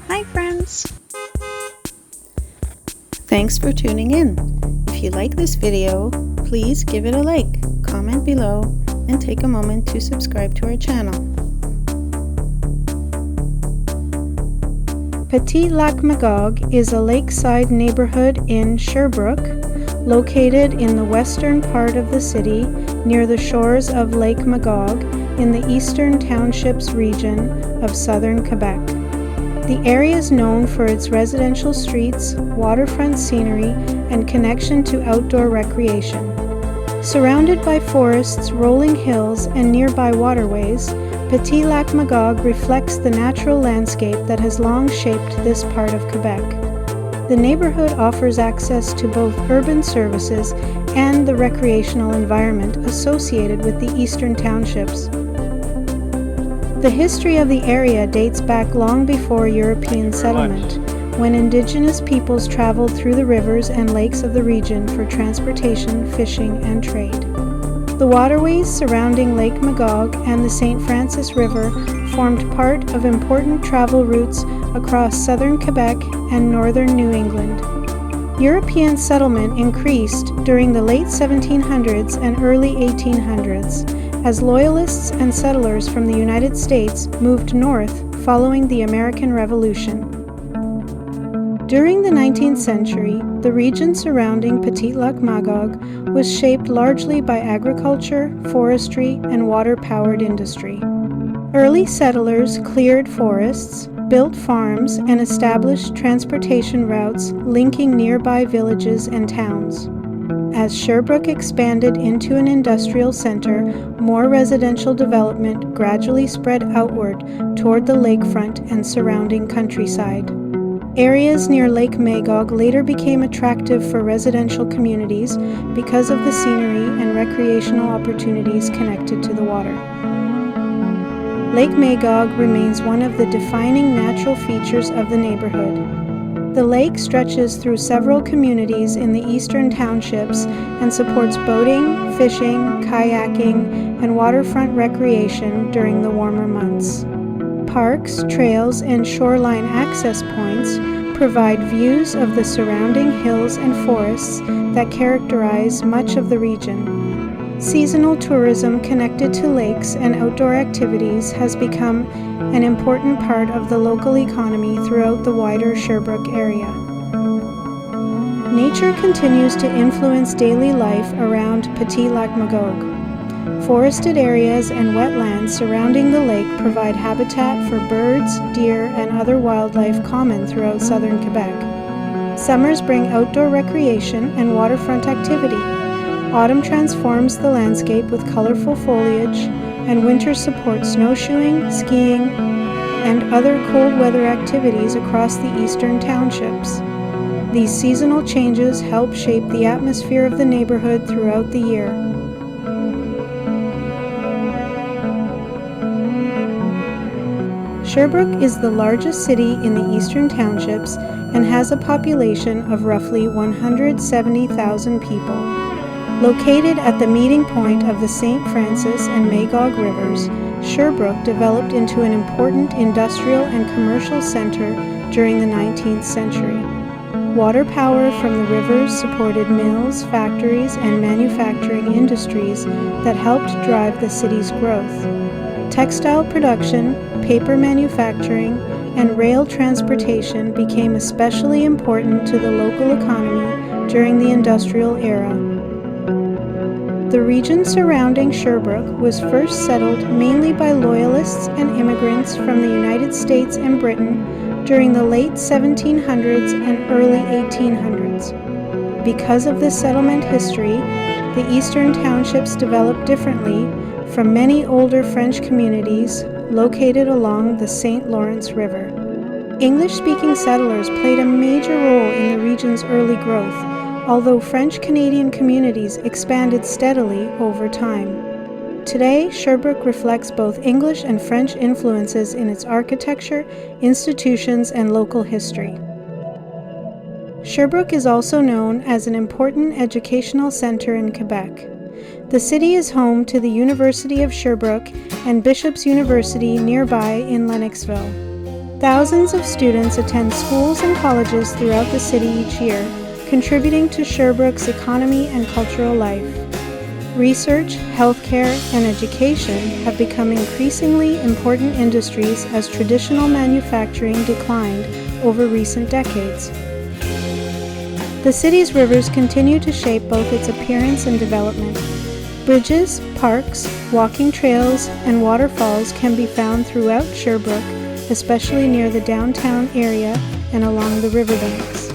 Hi friends! Thanks for tuning in. If you like this video, please give it a like, comment below, and take a moment to subscribe to our channel. Petit Lac Magog is a lakeside neighborhood in Sherbrooke, located in the western part of the city near the shores of Lake Magog in the Eastern Townships region of southern Quebec. The area is known for its residential streets, waterfront scenery, and connection to outdoor recreation. Surrounded by forests, rolling hills, and nearby waterways, Petit Lac Magog reflects the natural landscape that has long shaped this part of Quebec. The neighborhood offers access to both urban services and the recreational environment associated with the Eastern Townships. The history of the area dates back long before European settlement, when Indigenous peoples traveled through the rivers and lakes of the region for transportation, fishing, and trade. The waterways surrounding Lake Magog and the St. Francis River formed part of important travel routes across southern Quebec and northern New England. European settlement increased during the late 1700s and early 1800s as loyalists and settlers from the United States moved north following the American Revolution. During the 19th century, the region surrounding Petit Lac Magog was shaped largely by agriculture, forestry, and water-powered industry. Early settlers cleared forests, built farms, and established transportation routes linking nearby villages and towns. As Sherbrooke expanded into an industrial center, more residential development gradually spread outward toward the lakefront and surrounding countryside. Areas near Lake Magog later became attractive for residential communities because of the scenery and recreational opportunities connected to the water. Lake Magog remains one of the defining natural features of the neighborhood. The lake stretches through several communities in the Eastern Townships and supports boating, fishing, kayaking, and waterfront recreation during the warmer months. Parks, trails, and shoreline access points provide views of the surrounding hills and forests that characterize much of the region. Seasonal tourism connected to lakes and outdoor activities has become an important part of the local economy throughout the wider Sherbrooke area. Nature continues to influence daily life around Petit Lac Magog. Forested areas and wetlands surrounding the lake provide habitat for birds, deer, and other wildlife common throughout southern Quebec. Summers bring outdoor recreation and waterfront activity. Autumn transforms the landscape with colorful foliage, and winter supports snowshoeing, skiing, and other cold weather activities across the Eastern Townships. These seasonal changes help shape the atmosphere of the neighborhood throughout the year. Sherbrooke is the largest city in the Eastern Townships and has a population of roughly 170,000 people. Located at the meeting point of the St. Francis and Magog rivers, Sherbrooke developed into an important industrial and commercial center during the 19th century. Water power from the rivers supported mills, factories, and manufacturing industries that helped drive the city's growth. Textile production, paper manufacturing, and rail transportation became especially important to the local economy during the industrial era. The region surrounding Sherbrooke was first settled mainly by loyalists and immigrants from the United States and Britain during the late 1700s and early 1800s. Because of this settlement history, the Eastern Townships developed differently from many older French communities located along the St. Lawrence River. English-speaking settlers played a major role in the region's early growth, although French-Canadian communities expanded steadily over time. Today, Sherbrooke reflects both English and French influences in its architecture, institutions, and local history. Sherbrooke is also known as an important educational center in Quebec. The city is home to the University of Sherbrooke and Bishop's University nearby in Lennoxville. Thousands of students attend schools and colleges throughout the city each year, contributing to Sherbrooke's economy and cultural life. Research, healthcare, and education have become increasingly important industries as traditional manufacturing declined over recent decades. The city's rivers continue to shape both its appearance and development. Bridges, parks, walking trails, and waterfalls can be found throughout Sherbrooke, especially near the downtown area and along the riverbanks.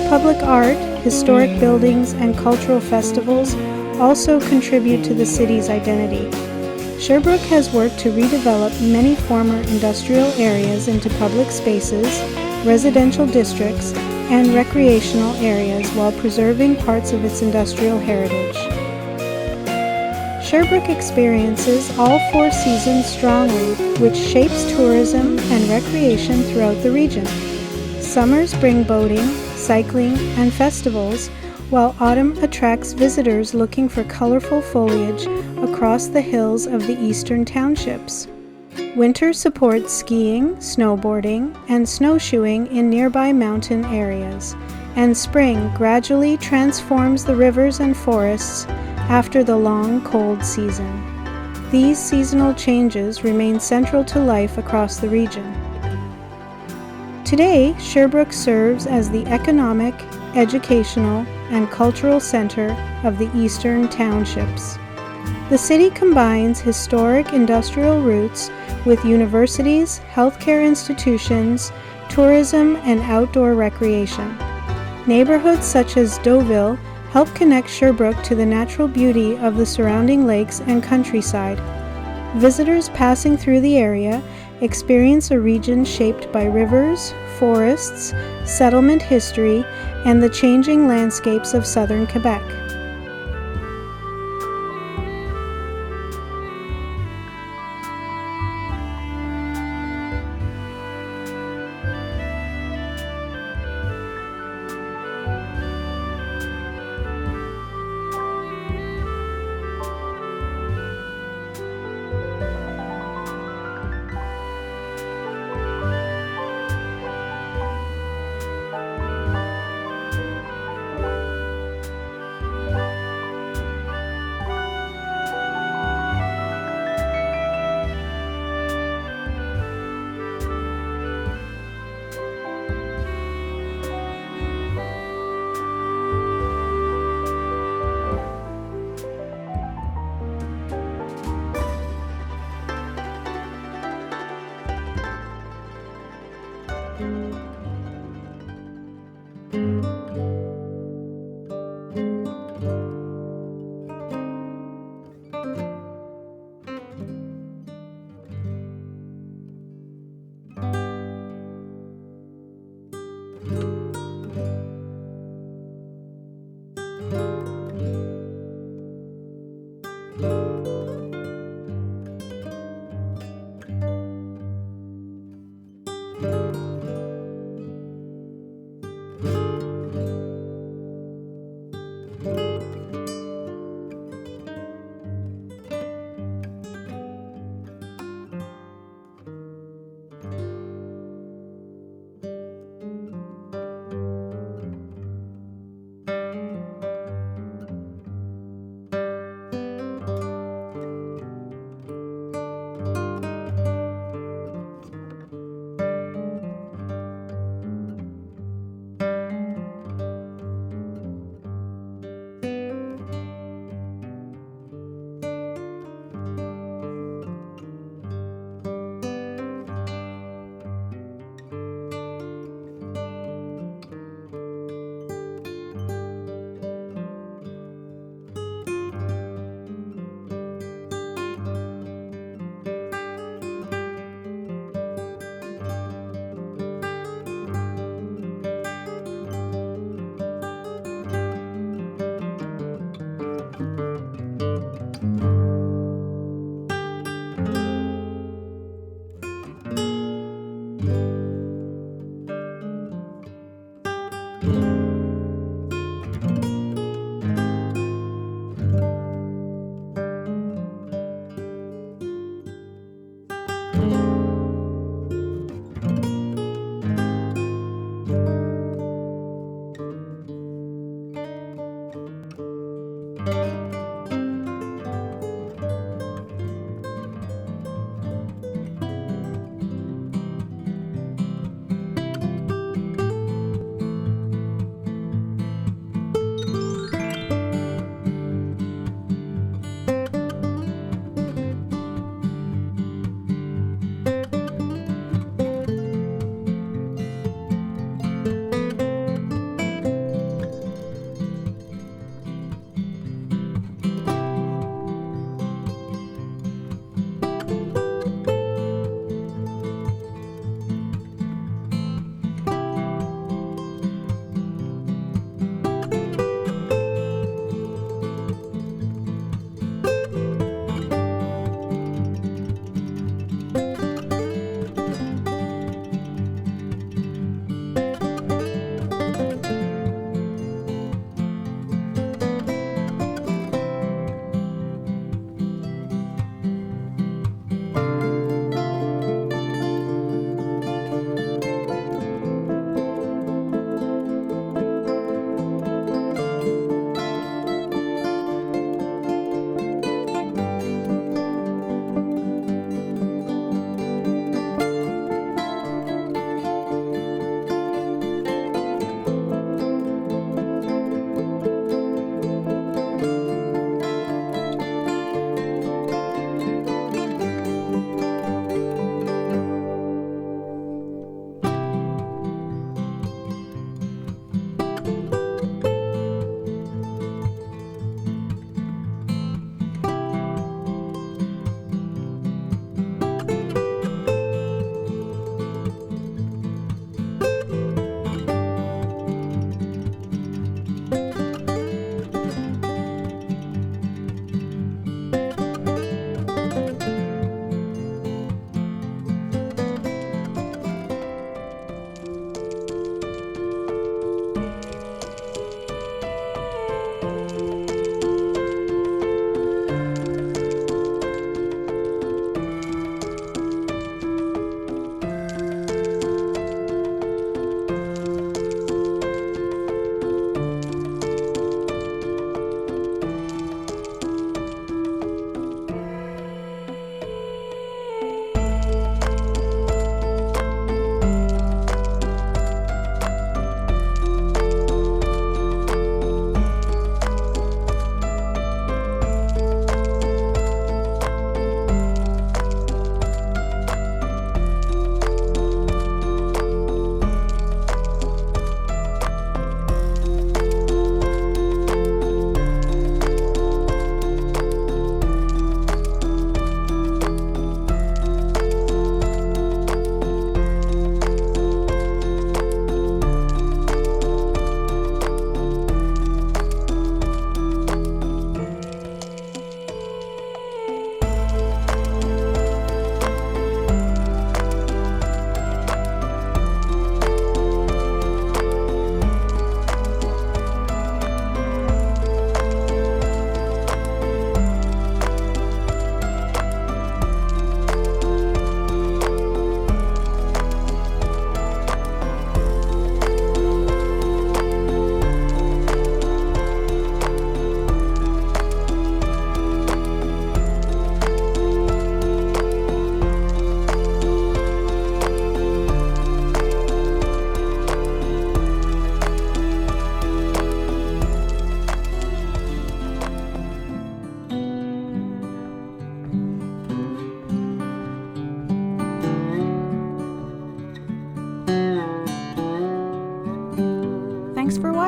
Public art, historic buildings, and cultural festivals also contribute to the city's identity. Sherbrooke has worked to redevelop many former industrial areas into public spaces, residential districts, and recreational areas while preserving parts of its industrial heritage. Sherbrooke experiences all 4 seasons strongly, which shapes tourism and recreation throughout the region. Summers bring boating, cycling, and festivals, while autumn attracts visitors looking for colorful foliage across the hills of the Eastern Townships. Winter supports skiing, snowboarding, and snowshoeing in nearby mountain areas, and spring gradually transforms the rivers and forests after the long, cold season. These seasonal changes remain central to life across the region. Today, Sherbrooke serves as the economic, educational, and cultural center of the Eastern Townships. The city combines historic industrial roots with universities, healthcare institutions, tourism, and outdoor recreation. Neighborhoods such as Deauville help connect Sherbrooke to the natural beauty of the surrounding lakes and countryside. Visitors passing through the area experience a region shaped by rivers, forests, settlement history, and the changing landscapes of southern Quebec.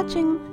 watching!